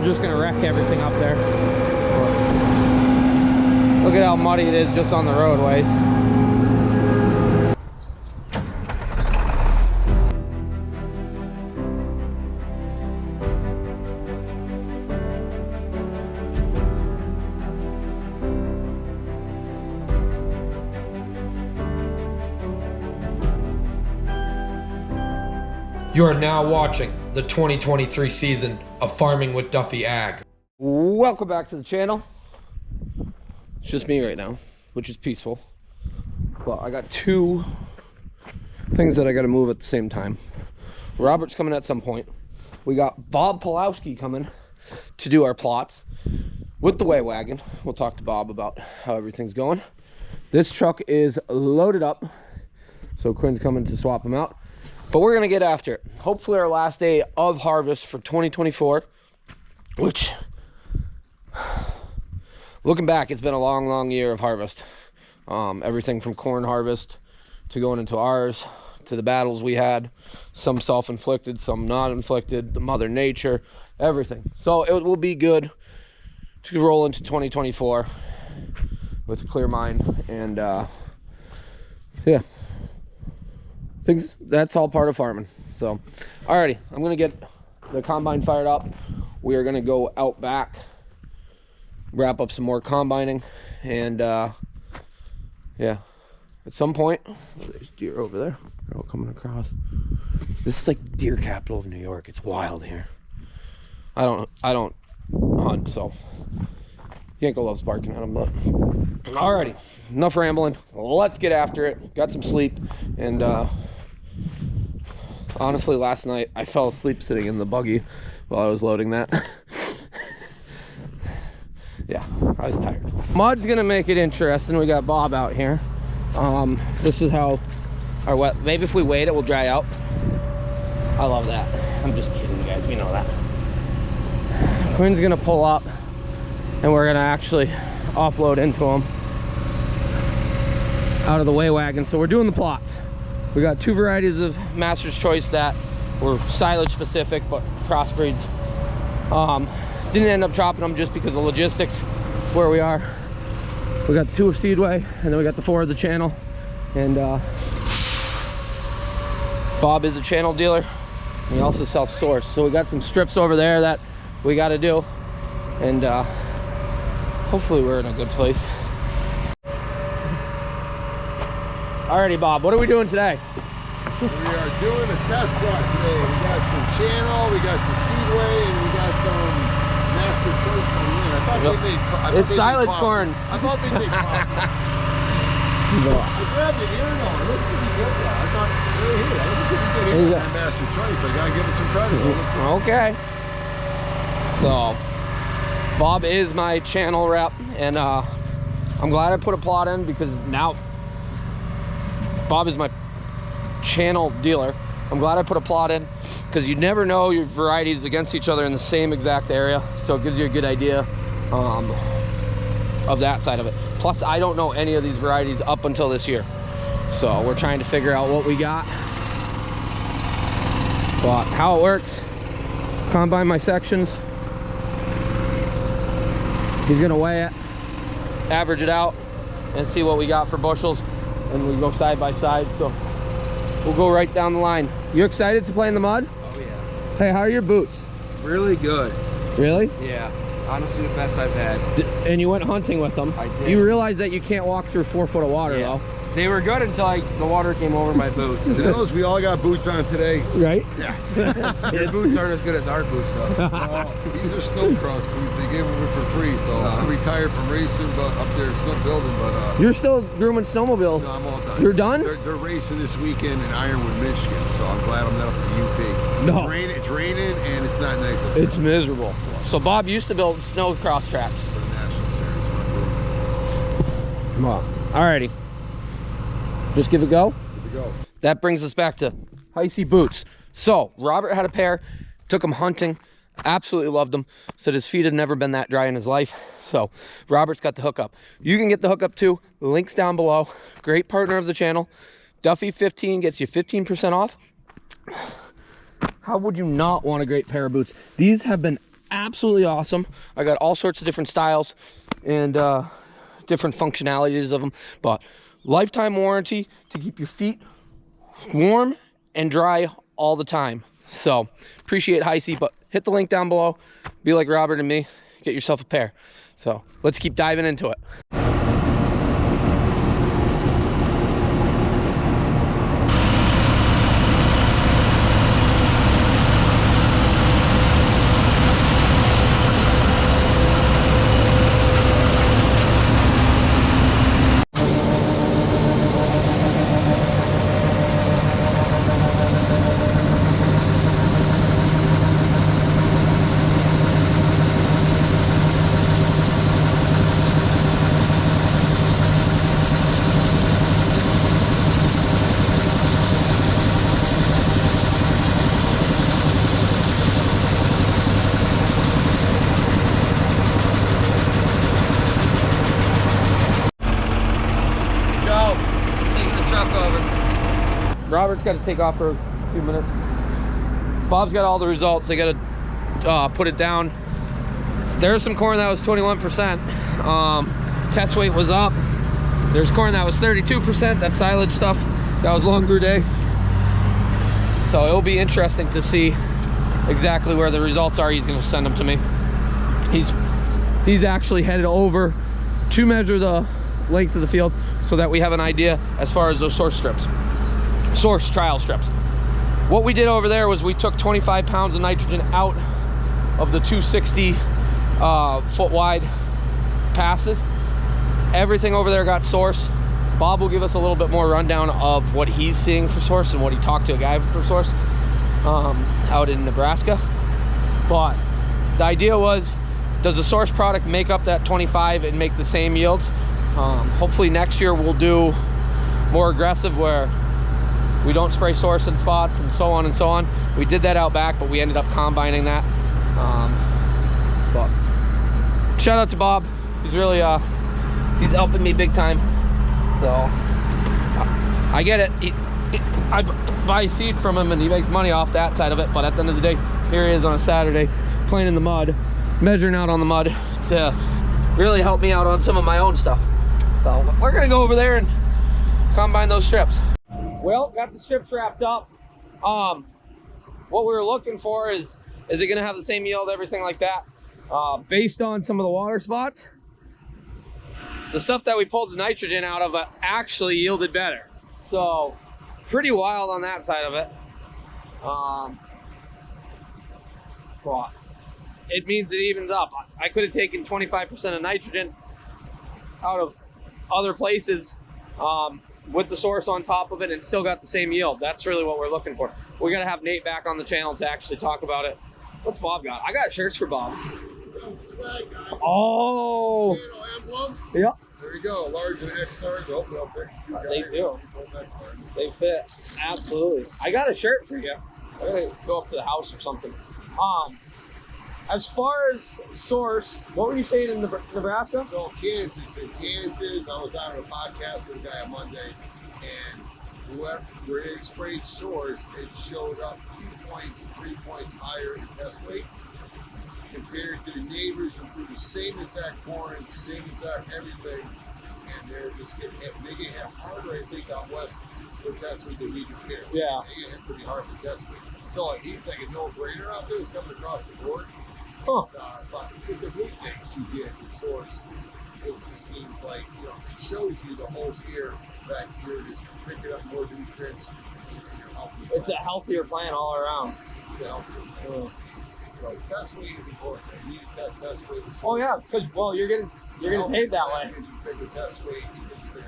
we're just gonna wreck everything up there. Look at how muddy it is just on the roadways. You are now watching the 2023 season of Farming with Duffy Ag. Welcome back to the channel. It's just me right now, which is peaceful. But I got two things that I got to move at the same time. Robert's coming at some point. We got Bob Pulowski coming to do our plots with the weigh wagon. We'll talk to Bob about how everything's going. This truck is loaded up, so Quinn's coming to swap him out. But we're going to get after it. Hopefully our last day of harvest for 2024, which, looking back, it's been a long, long year of harvest. Everything from corn harvest to going into ours, to the battles we had, some self-inflicted, some not inflicted, the Mother Nature, everything. So it will be good to roll into 2024 with a clear mind. And yeah. Things, that's all part of farming. So alrighty, I'm gonna get the combine fired up. We are gonna go out back, wrap up some more combining, and yeah, at some point, oh, there's deer over there. They're all coming across. This is like deer capital of New York. It's wild here. I don't hunt, so Yanko loves barking at them. But alrighty, enough rambling. Let's get after it. Got some sleep, and honestly, last night I fell asleep sitting in the buggy while I was loading that. Yeah, I was tired. Mud's gonna make it interesting. We got Bob out here. This is how our wet, maybe if we wait it will dry out. I love that. I'm just kidding, you guys, we know that. Quinn's gonna pull up and we're gonna actually offload into him out of the weigh wagon. So we're doing the plots. We got two varieties of Master's Choice that were silage specific, but crossbreeds. Didn't end up chopping them just because of logistics where we are. We got two of Seedway, and then we got the four of the channel. And Bob is a channel dealer. He also sells source. So we got some strips over there that we got to do. And hopefully we're in a good place. Alrighty, Bob, what are we doing today? We are doing a test run today. We got some channel, we got some Seedway, and we got some Master Choice. I thought they made. It's silage corn. I thought they made coffee. No. I grabbed it here, no, it looks pretty good. I thought, hey, I didn't get it on Master Choice. I gotta give it some credit. Okay. So, Bob is my channel rep, and I'm glad I put a plot in because now Bob is my channel dealer. I'm glad I put a plot in because you never know your varieties against each other in the same exact area. So it gives you a good idea of that side of it. Plus, I don't know any of these varieties up until this year. So we're trying to figure out what we got. But how it works, combine my sections. He's gonna weigh it, average it out, and see what we got for bushels. And we go side by side, so we'll go right down the line. You excited to play in the mud? Oh yeah. Hey, how are your boots? Really good. Really? Yeah. Honestly, the best I've had. And you went hunting with them. I did. You realize that you can't walk through 4 foot of water, Yeah. though. They were good until the water came over my boots. And Those, we all got boots on today. Right? Yeah. your boots aren't as good as our boots, though. These are snowcross boots. They gave them for free, so I retired from racing, but up there still building. But You're still grooming snowmobiles. no, I'm all done. You're done? They're racing this weekend in Ironwood, Michigan, so I'm glad I'm not up in UP. No. It's raining and it's not nice up there. It's miserable. So Bob used to build snow cross tracks. For the National Series. Well, alrighty. Just give it a go. Here we go. That brings us back to icy boots. So Robert had a pair, took him hunting, absolutely loved them, said his feet had never been that dry in his life. So Robert's got the hookup. You can get the hookup too, links down below. Great partner of the channel. Duffy 15 gets you 15% off. How would you not want a great pair of boots? These have been absolutely awesome. I got all sorts of different styles and different functionalities of them, but lifetime warranty to keep your feet warm and dry all the time. So appreciate Heisey, but hit the link down below. Be like Robert and me, get yourself a pair. So let's keep diving into it. Robert's got to take off for a few minutes. Bob's got all the results. They got to put it down. There's some corn that was 21%. Test weight was up. There's corn that was 32%. That silage stuff, that was longer day. So it'll be interesting to see exactly where the results are. He's going to send them to me. He's actually headed over to measure the length of the field so that we have an idea as far as those source trial strips. What we did over there was we took 25 pounds of nitrogen out of the 260 foot wide passes. Everything over there got source. Bob will give us a little bit more rundown of what he's seeing for source and what he talked to a guy for source out in Nebraska. But the idea was, does the source product make up that 25 and make the same yields? Hopefully next year we'll do more aggressive where we don't spray source in spots and so on and so on. We did that out back, but we ended up combining that. But shout out to Bob. He's really he's helping me big time. So I get it. I buy seed from him and he makes money off that side of it. But at the end of the day, here he is on a Saturday playing in the mud, measuring out on the mud to really help me out on some of my own stuff. So we're gonna go over there and combine those strips. Well, got the strips wrapped up. What we were looking for is it gonna have the same yield, everything like that? Based on some of the water spots, the stuff that we pulled the nitrogen out of actually yielded better. So pretty wild on that side of it. But it means it evens up. I could have taken 25% of nitrogen out of other places with the source on top of it and still got the same yield. That's really what we're looking for. We gotta have Nate back on the channel to actually talk about it. What's Bob got? I got shirts for Bob. Oh, yep. There you go, large and X large. They do. They fit absolutely. I got a shirt for you. I gotta go up to the house or something. As far as source, what were you saying in Nebraska? So Kansas, I was out on a podcast with a guy on Monday, and where they sprayed source, it showed up 2 points, 3 points higher in test weight compared to the neighbors who grew the same exact corn, same exact everything, and they're just getting hit. They get hit harder, I think, out west for test weight than we do here. Yeah. They get hit pretty hard for test weight. So he's like a no-brainer out there. It's coming across the board. Huh. But the good things you get with source, it just seems like, you know, it shows you the whole year that you're just picking up more nutrients and you're healthy. It's a healthier plant all around. It's a healthier plant. So test weight is important. You need to test weight. Oh yeah, because well, you're getting paid that way. You pick a test weight, you can figure it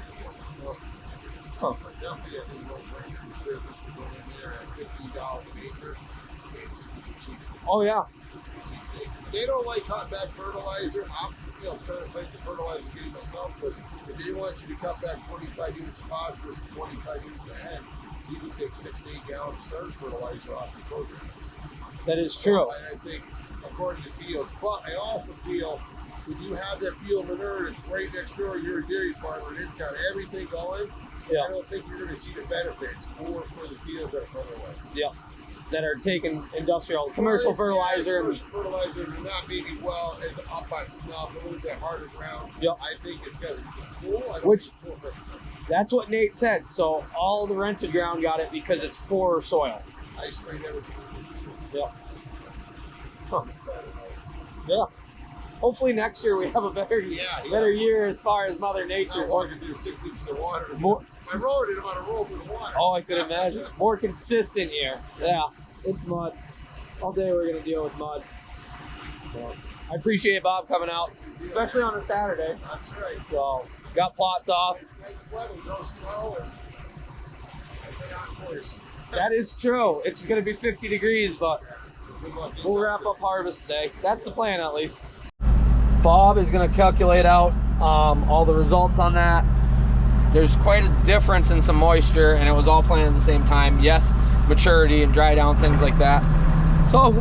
out. Huh. But definitely, I think most ranchers business is going in there at $50 an acre. It's cheap. Oh yeah. They don't like cut back fertilizer. I'm trying to fight the fertilizer game myself, because if they want you to cut back 25 units of phosphorus and 25 units of N, you can take 6 to 8 gallons of starter fertilizer off your program. That is true. And I think, according to fields, but I also feel when you have that field manure that's right next door, you're a dairy farmer and it's got everything going. Yeah. I don't think you're going to see the benefits more for the fields that are further away. Yeah. that are taking industrial, commercial fertilizer. Commercial fertilizer, and not maybe well as up on snuff, a little bit harder ground. Yep. I think it's got cool. Which, that's what Nate said. So all the rented ground got it because it's poorer soil. I sprayed everything. Yeah. Huh. Yeah. Hopefully next year we have a better year as far as Mother Nature. I'm walking through 6 inches of water. More, my road didn't want to roll through the water. oh, I could imagine. More consistent year. Yeah. It's mud. All day we're going to deal with mud. So, I appreciate Bob coming out, especially on a Saturday. That's right. So, got plots off. Nice weather, no snow, and not clears. That is true. It's going to be 50 degrees, but Good luck. we'll wrap up harvest today. That's the plan, at least. Bob is going to calculate out all the results on that. There's quite a difference in some moisture, and it was all planted at the same time. Yes, maturity and dry down, things like that. So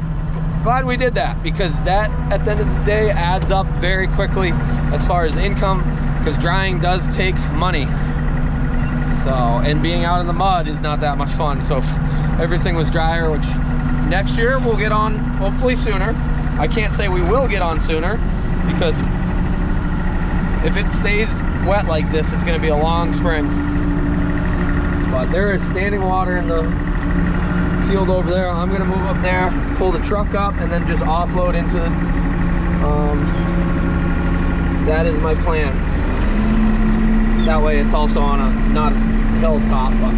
glad we did that, because that at the end of the day adds up very quickly as far as income, because drying does take money. So, and being out in the mud is not that much fun. So if everything was drier, which next year we'll get on hopefully sooner. I can't say we will get on sooner, because if it stays wet like this, it's going to be a long spring. But there is standing water in the field over there. I'm going to move up there, pull the truck up, and then just offload into the that is my plan. That way it's also on a not a hilltop. But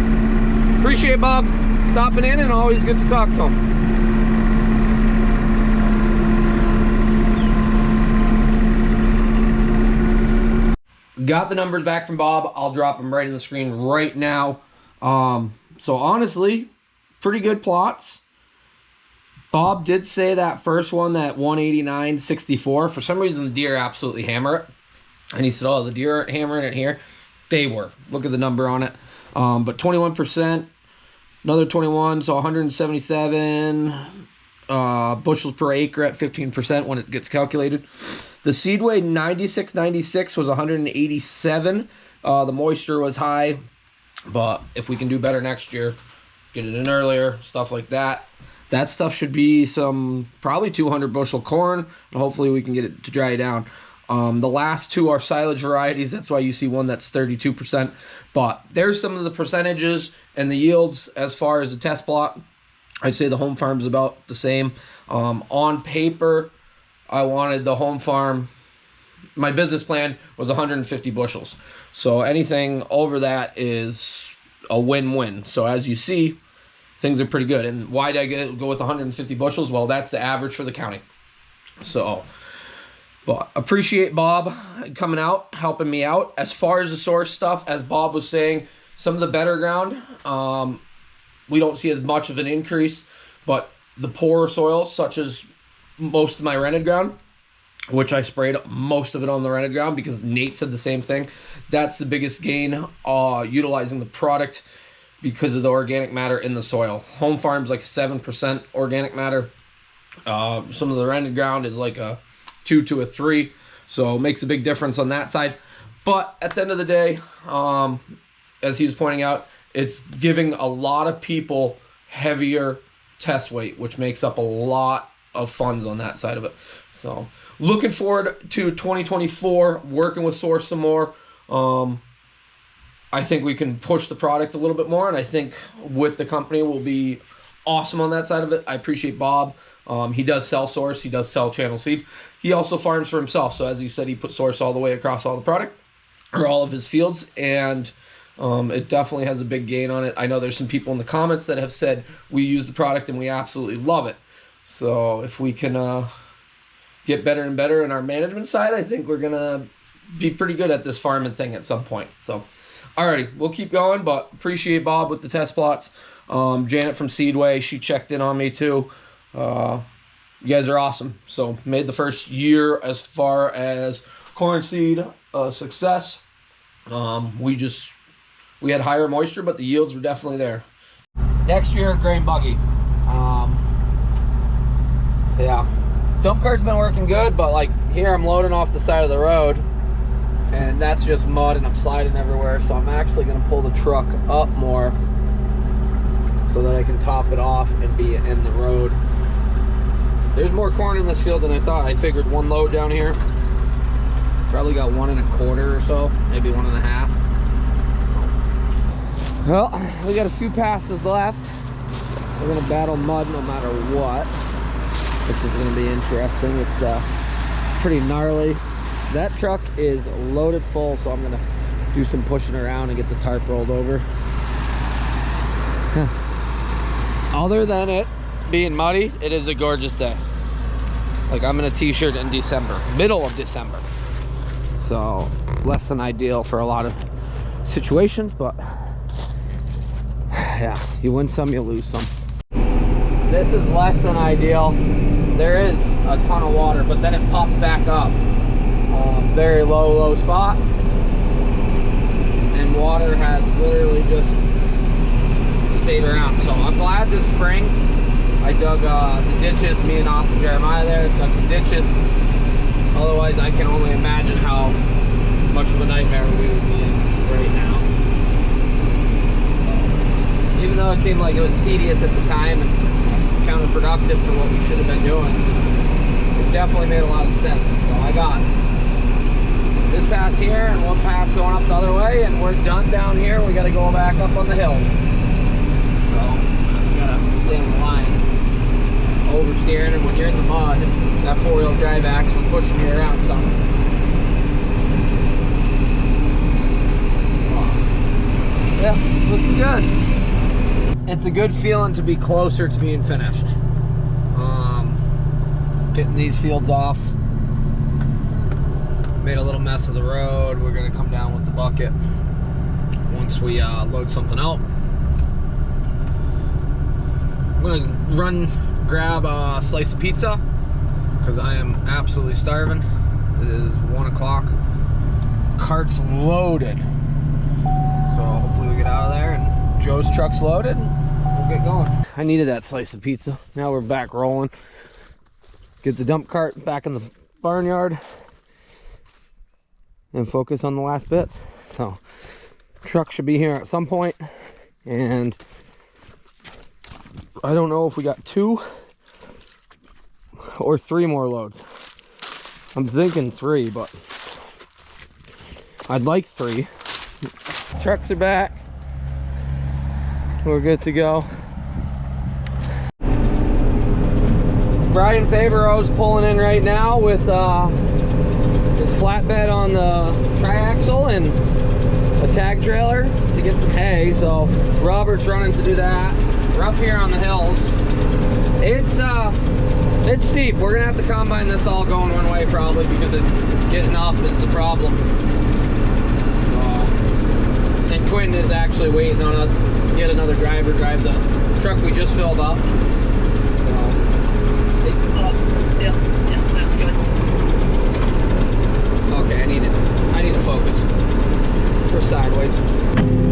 appreciate Bob stopping in, and always good to talk to him. Got the numbers back from Bob. I'll drop them right in the screen right now. So honestly, pretty good plots. Bob did say that first one, that 189.64. For some reason, the deer absolutely hammer it. And he said, oh, the deer aren't hammering it here. They were. Look at the number on it. But 21%, another 21, so 177 bushels per acre at 15% when it gets calculated. The seed weight 96.96 was 187. The moisture was high, but if we can do better next year, get it in earlier, stuff like that. That stuff should be some probably 200 bushel corn, and hopefully we can get it to dry down. The last two are silage varieties. That's why you see one that's 32%. But there's some of the percentages and the yields as far as the test plot. I'd say the home farm's about the same. On paper, I wanted the home farm, my business plan was 150 bushels. So anything over that is a win-win. So as you see, things are pretty good. And why did I go with 150 bushels? Well, that's the average for the county. So, but appreciate Bob coming out, helping me out. As far as the source stuff, as Bob was saying, some of the better ground, we don't see as much of an increase, but the poorer soils, such as most of my rented ground, which I sprayed most of it on the rented ground because Nate said the same thing. That's the biggest gain, utilizing the product because of the organic matter in the soil. Home farm's like 7% organic matter. Some of the rented ground is like a 2 to a 3, so it makes a big difference on that side. But at the end of the day, as he was pointing out, it's giving a lot of people heavier test weight, which makes up a lot of funds on that side of it. So looking forward to 2024, working with Source some more. I think we can push the product a little bit more, and I think with the company we'll be awesome on that side of it. I appreciate Bob. He does sell Source. He does sell Channel Seed. He also farms for himself. So as he said, he put Source all the way across all the product, or all of his fields, and it definitely has a big gain on it. I know there's some people in the comments that have said we use the product and we absolutely love it. So if we can get better and better in our management side, I think we're going to be pretty good at this farming thing at some point. So, alrighty, we'll keep going, but appreciate Bob with the test plots. Janet from Seedway, she checked in on me too. You guys are awesome. So made the first year as far as corn seed a success. We had higher moisture, but the yields were definitely there. Next year, grain buggy. Yeah, dump cart's been working good, but like here I'm loading off the side of the road, and that's just mud, and I'm sliding everywhere. So I'm actually gonna pull the truck up more, so that I can top it off and be in the road. There's more corn in this field than I thought. I figured one load down here. Probably got 1 1/4 or so, maybe 1 1/2. Well, we got a few passes left. We're gonna battle mud no matter what, which is gonna be interesting. It's pretty gnarly. That truck is loaded full, so I'm gonna do some pushing around and get the tarp rolled over. Other than it being muddy, it is a gorgeous day. Like, I'm in a t-shirt in December, middle of December. So less than ideal for a lot of situations, but yeah, you win some, you lose some. This is less than ideal. There is a ton of water, but then it pops back up. Very low spot. And water has literally just stayed around. So I'm glad this spring I dug the ditches. Me and Austin Jeremiah there dug the ditches. Otherwise, I can only imagine how much of a nightmare we would be in right now. Even though it seemed like it was tedious at the time and counterproductive for what we should have been doing, it definitely made a lot of sense. So I got this pass here and one pass going up the other way, and we're done down here. We got to go back up on the hill. So we got to stay on the line. Oversteering, and when you're in the mud, that 4-wheel drive axle pushing you around some. Yeah, looking good. It's a good feeling to be closer to being finished. Getting these fields off. Made a little mess of the road. We're gonna come down with the bucket once we load something out. I'm gonna grab a slice of pizza because I am absolutely starving. It is 1 o'clock. Cart's loaded. So hopefully we get out of there and Joe's truck's loaded and we'll get going. I needed that slice of pizza. Now we're back rolling. Get the dump cart back in the barnyard and focus on the last bits. So truck should be here at some point, and I don't know if we got 2 or 3 more loads. I'm thinking 3, but I'd like 3. Trucks are back. We're good to go. Brian Favoreau's pulling in right now with his flatbed on the triaxle and a tag trailer to get some hay. So Robert's running to do that. We're up here on the hills. It's steep. We're gonna have to combine this all going one way probably, because getting up is the problem. And Quinn is actually waiting on us. Get another driver drive the truck we just filled up. Yeah, that's good. Okay, I need to focus. We're sideways.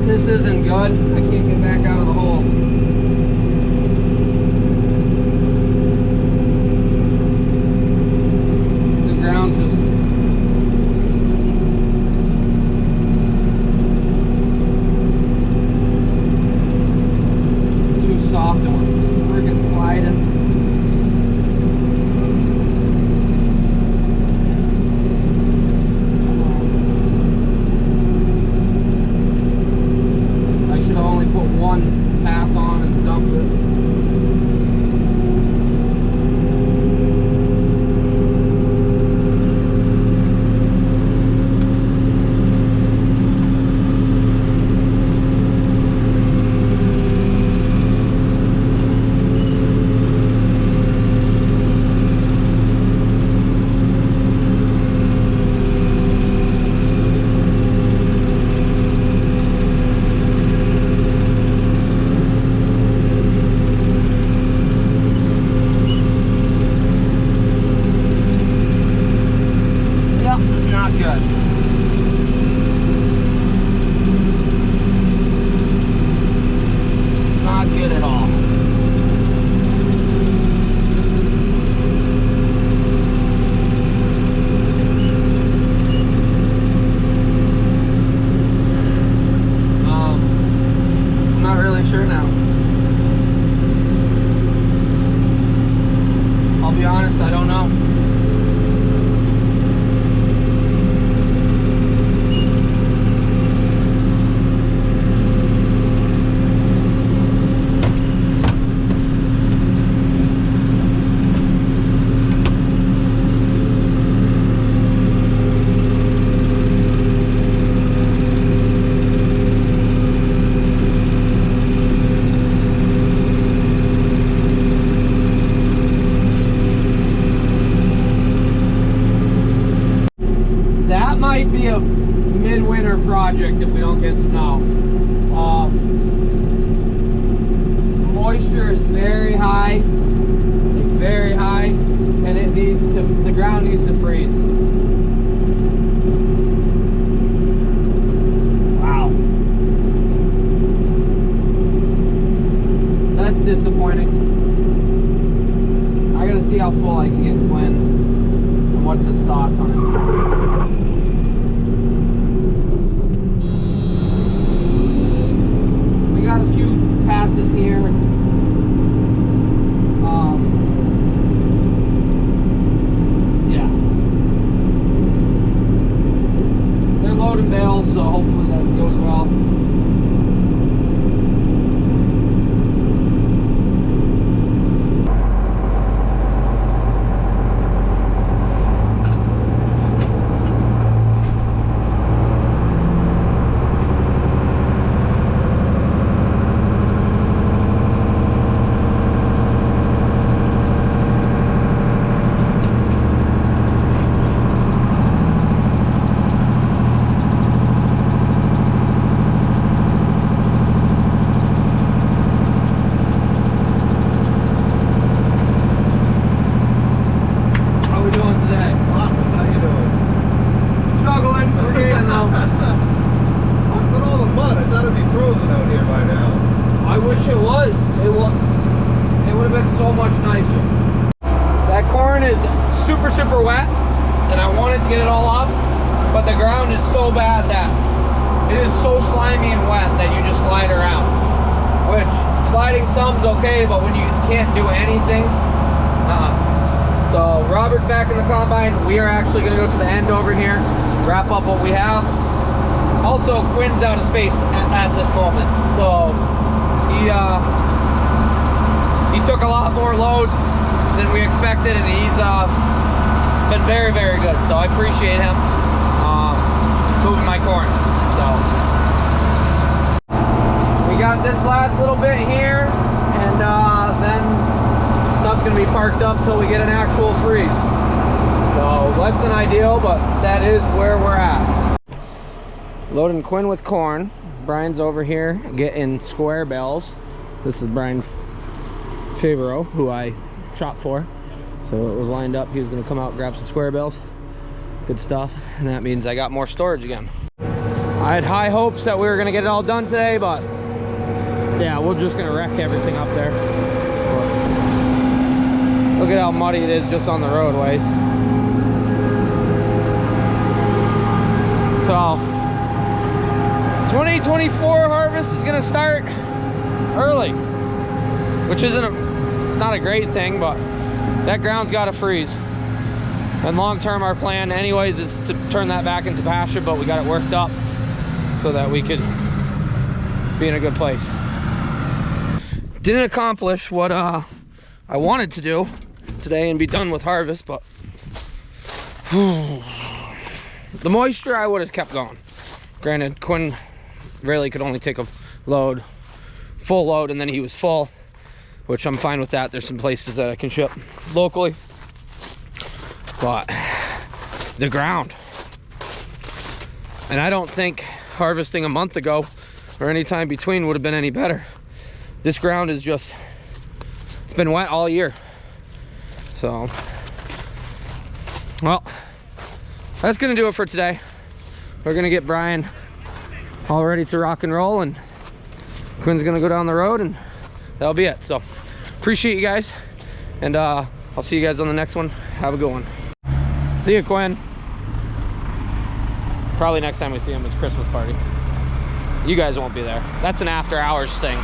This isn't good. I can't get back out of the hole. The ground's just too soft and we're friggin' sliding. Pass on and dump it. sure now. might be a midwinter project if we don't get snow. Moisture is very high, and it needs to, the ground needs to freeze. Wow. That's disappointing. I gotta see how full I can get Quinn and what's his thoughts on it. We got a few passes here. Yeah. They're loading bales, so hopefully that goes well. Super wet, and I wanted to get it all off, but the ground is so bad that it is so slimy and wet that you just slide around, which sliding some's okay, but when you can't do anything, So Robert's back in the combine. We are actually going to go to the end over here, wrap up what we have. Also, Quinn's out of space at this moment, so he took a lot more loads than we expected, and he's been very, very good, so I appreciate him moving my corn. So we got this last little bit here, and then stuff's gonna be parked up till we get an actual freeze. So less than ideal, but that is where we're at. Loading Quinn with corn. Brian's over here getting square bales. This is Brian Favreau, who I shop for. So it was lined up. He was going to come out and grab some square bales. Good stuff. And that means I got more storage again. I had high hopes that we were going to get it all done today, but yeah, we're just going to wreck everything up there. Look at how muddy it is just on the roadways. So 2024 harvest is going to start early, which isn't not a great thing, but that ground's got to freeze. And long term, our plan anyways is to turn that back into pasture, but we got it worked up so that we could be in a good place. Didn't accomplish what I wanted to do today and be done with harvest, but the moisture I would have kept going. Granted, Quinn really could only take a load, full load, and then he was full, which I'm fine with that. There's some places that I can ship locally, but the ground, and I don't think harvesting a month ago or any time between would have been any better. This ground is just, it's been wet all year. So, well, that's gonna do it for today. We're gonna get Brian all ready to rock and roll, and Quinn's gonna go down the road, and that'll be it. So appreciate you guys, and I'll see you guys on the next one. Have a good one. See you, Quinn. Probably next time we see him is Christmas party. You guys won't be there. That's an after hours thing.